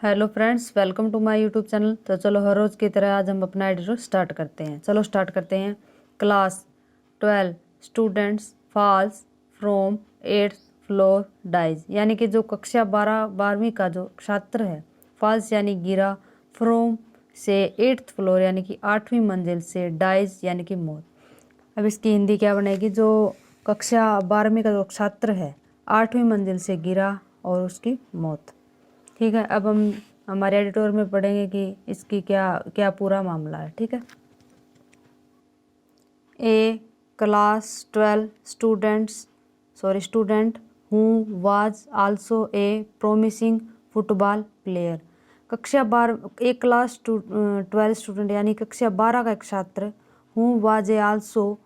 Hello friends, welcome to my YouTube channel. तो चलो हर रोज़ की तरह आज हम अपना एडिटर स्टार्ट करते हैं। चलो स्टार्ट करते हैं। Class 12 students falls from 8th floor dies, यानी कि जो कक्षा 12वीं का जो छात्र है, फॉल्स यानी गिरा, फ्रॉम से 8th फ्लोर यानी कि 8वीं मंजिल से, डाइज यानी कि मौत। अब इसकी हिंदी क्या बनेगी? जो कक्षा 12वीं का जो छात्र है 8वीं मंजिल से गिरा और उसकी मौत। ठीक है, अब हम हमारे एडिटोर में पढ़ेंगे कि इसकी क्या क्या पूरा मामला है। ठीक है। A class 12 student who was also a promising football player. कक्षा 12 एक क्लास 12 स्टूडेंट यानी कक्षा 12 का एक छात्र, who was a also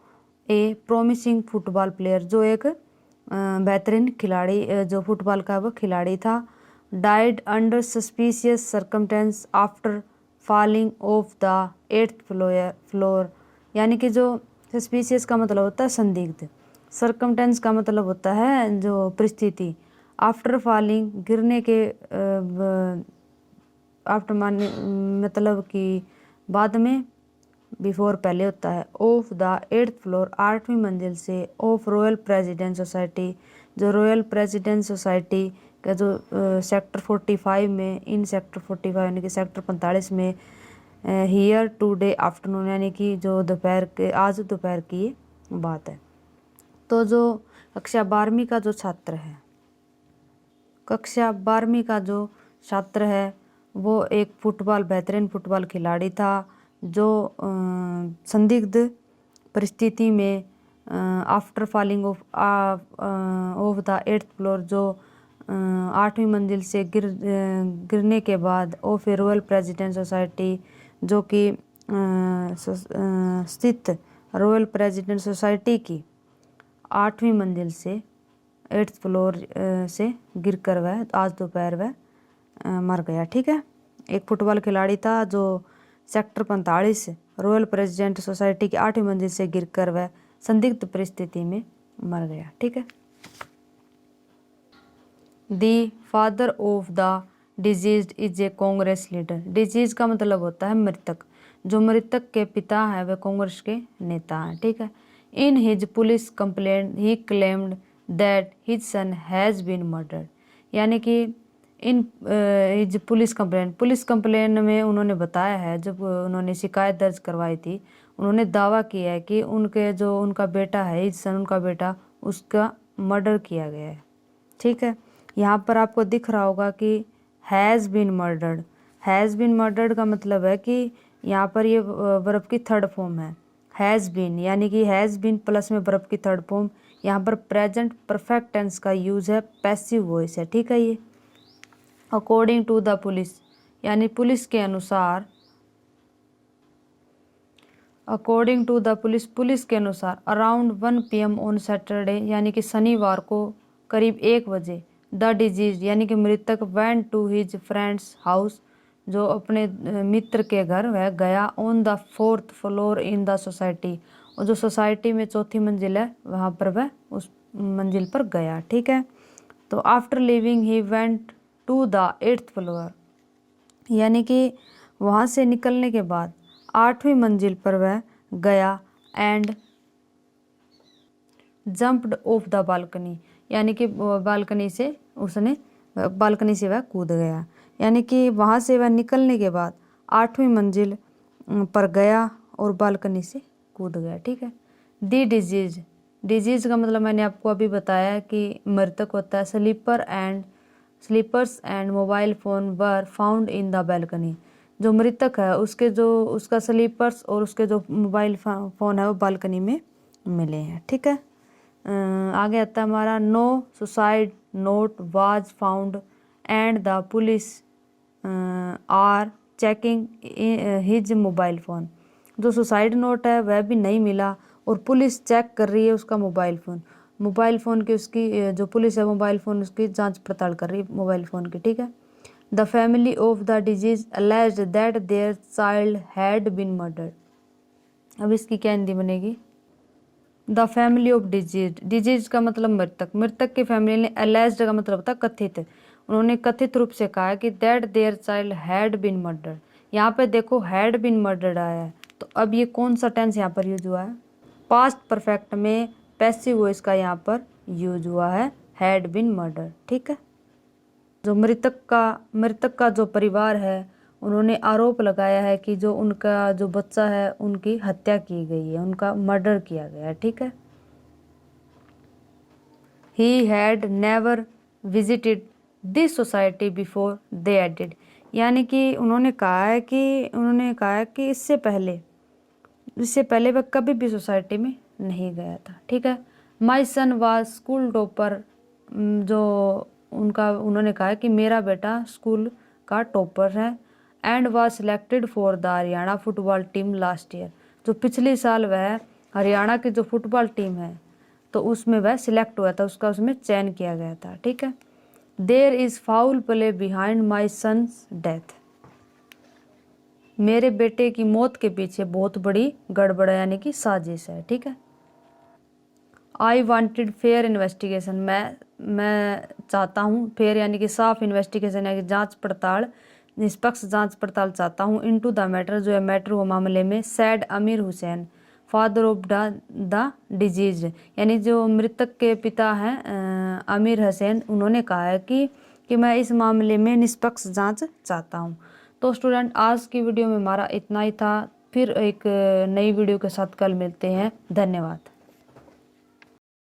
a promising football player, जो एक बेहतरीन खिलाड़ी, जो फुटबॉल का वो खिलाड़ी था, died under suspicious circumstance after falling off the 8th floor, यानी कि जो suspicious का मतलब होता है संदिग्ध, circumstance का मतलब होता है जो परिस्थिति, after falling गिरने के, आफ्टर माने मतलब कि बाद में, बिफोर पहले होता है, ऑफ द 8th फ्लोर 8वीं मंजिल से, ऑफ रॉयल प्रेसिडेंट सोसाइटी, जो रॉयल प्रेसिडेंट सोसाइटी का जो सेक्टर 45 में, इन सेक्टर 45 यानी कि सेक्टर 45 में, हियर टुडे आफ्टरनून यानी कि जो दोपहर के, आज दोपहर की ये बात है। तो जो कक्षा 12वीं का जो छात्र है, कक्षा 12वीं का जो छात्र है वो एक बेहतरीन फुटबॉल खिलाड़ी था, जो संदिग्ध परिस्थिति में after falling of the 8th floor, जो 8वीं मंजिल से गिरने के बाद, of A royal president society, जो कि स्थित रॉयल प्रेसिडेंट सोसाइटी की 8वीं मंजिल से, 8th फ्लोर से गिरकर वह आज दोपहर वह मर गया। ठीक है। एक फुटबॉल खिलाड़ी था जो सेक्टर 45 रॉयल प्रेसिडेंट सोसाइटी की 8वीं मंजिल से गिरकर वह संदिग्ध परिस्थिति में मर गया। ठीक है। The father of the diseased is a Congress leader. Disease का मतलब होता है मृतक। जो मृतक के पिता है वह कांग्रेस के नेता हैं। ठीक है। In his police complaint he claimed that his son has been murdered, यानी कि इन हिज पुलिस कंप्लेंट में उन्होंने बताया है, जब उन्होंने शिकायत दर्ज करवाई थी, उन्होंने दावा किया है कि उनका बेटा है, हिज सन, उनका बेटा, उसका मर्डर किया गया है। ठीक है। यहाँ पर आपको दिख रहा होगा कि has been murdered. Has been murdered का मतलब है कि यहाँ पर ये वर्ब की थर्ड फॉर्म है, हैज़ बीन, यानी कि हैज़ बीन प्लस में वर्ब की थर्ड फॉर्म। यहाँ पर प्रेजेंट परफेक्ट टेंस का यूज है, पैसिव वॉइस है। ठीक है। ये अकॉर्डिंग टू द पुलिस, यानी पुलिस के अनुसार, अकॉर्डिंग टू द पुलिस के अनुसार, अराउंड 1 PM ऑन सैटरडे, यानी कि शनिवार को करीब 1 बजे, द डिजीज यानी कि मृतक went to his friends house, जो अपने मित्र के घर वह गया, on the 4th floor in the society, और जो सोसाइटी में 4थी मंजिल है वहाँ पर वह उस मंजिल पर गया। ठीक है। तो after living he went to the 8th floor, यानी कि वहाँ से निकलने के बाद 8वीं मंजिल पर वह गया, and jumped of the balcony, यानी कि बालकनी से वह कूद गया, यानी कि वहाँ से वह निकलने के बाद 8वीं मंजिल पर गया और बालकनी से कूद गया। ठीक है। दी डिजीज का मतलब मैंने आपको अभी बताया कि मृतक होता है। Slippers and mobile phone were found in the balcony, जो मृतक है उसका स्लीपर्स और उसके जो मोबाइल फ़ोन है वो बालकनी में मिले हैं। ठीक है। आगे आता है हमारा, no suicide note was found and the police are checking his mobile phone, जो सुसाइड नोट है वह भी नहीं मिला और पुलिस चेक कर रही है उसका मोबाइल फ़ोन की, उसकी जो पुलिस है मोबाइल फ़ोन उसकी जांच पड़ताल कर रही है मोबाइल फ़ोन की। ठीक है। The family of the deceased alleged that their child had been murdered. अब इसकी क्या हिंदी बनेगी? द फैमिली ऑफ डिजीज का मतलब मृतक की फैमिली ने, अलेज्ड का मतलब होता है कथित, उन्होंने कथित रूप से कहा है कि that their child had been murdered. यहाँ पे देखो हैड बीन मर्डर्ड आया है, तो अब ये कौन सा टेंस यहाँ पर यूज हुआ है? पास्ट परफेक्ट में पैसिव वॉइस का यहाँ पर यूज हुआ है, हैड बीन मर्डर्ड। ठीक है। जो मृतक का जो परिवार है उन्होंने आरोप लगाया है कि जो उनका जो बच्चा है उनकी हत्या की गई है, उनका मर्डर किया गया है। ठीक है। He had never visited this society before they did। यानी कि उन्होंने कहा है कि इससे पहले वह कभी भी सोसाइटी में नहीं गया था। ठीक है। माई सन वाज स्कूल टॉपर। उन्होंने कहा है कि मेरा बेटा स्कूल का टॉपर है। And was selected for the Haryana football team last year. जो पिछले साल वह हरियाणा की जो फुटबॉल टीम है तो उसमें वह सिलेक्ट हुआ था, उसका उसमें चयन किया गया था। ठीक है। There is foul play behind my son's death. मेरे बेटे की मौत के पीछे बहुत बड़ी गड़बड़ है, यानी कि साजिश है। ठीक है। I wanted fair investigation. मैं चाहता हूँ फेयर यानी कि साफ इन्वेस्टिगेशन यानी कि जांच पड़ताल, निष्पक्ष जांच पड़ताल चाहता हूँ। इनटू द मैटर, जो है मैटर हुआ मामले में। सैड अमीर Hussain father of the disease, यानी जो मृतक के पिता हैं अमीर हुसैन, उन्होंने कहा है कि मैं इस मामले में निष्पक्ष जांच चाहता हूं। तो स्टूडेंट आज की वीडियो में हमारा इतना ही था। फिर एक नई वीडियो के साथ कल मिलते हैं। धन्यवाद।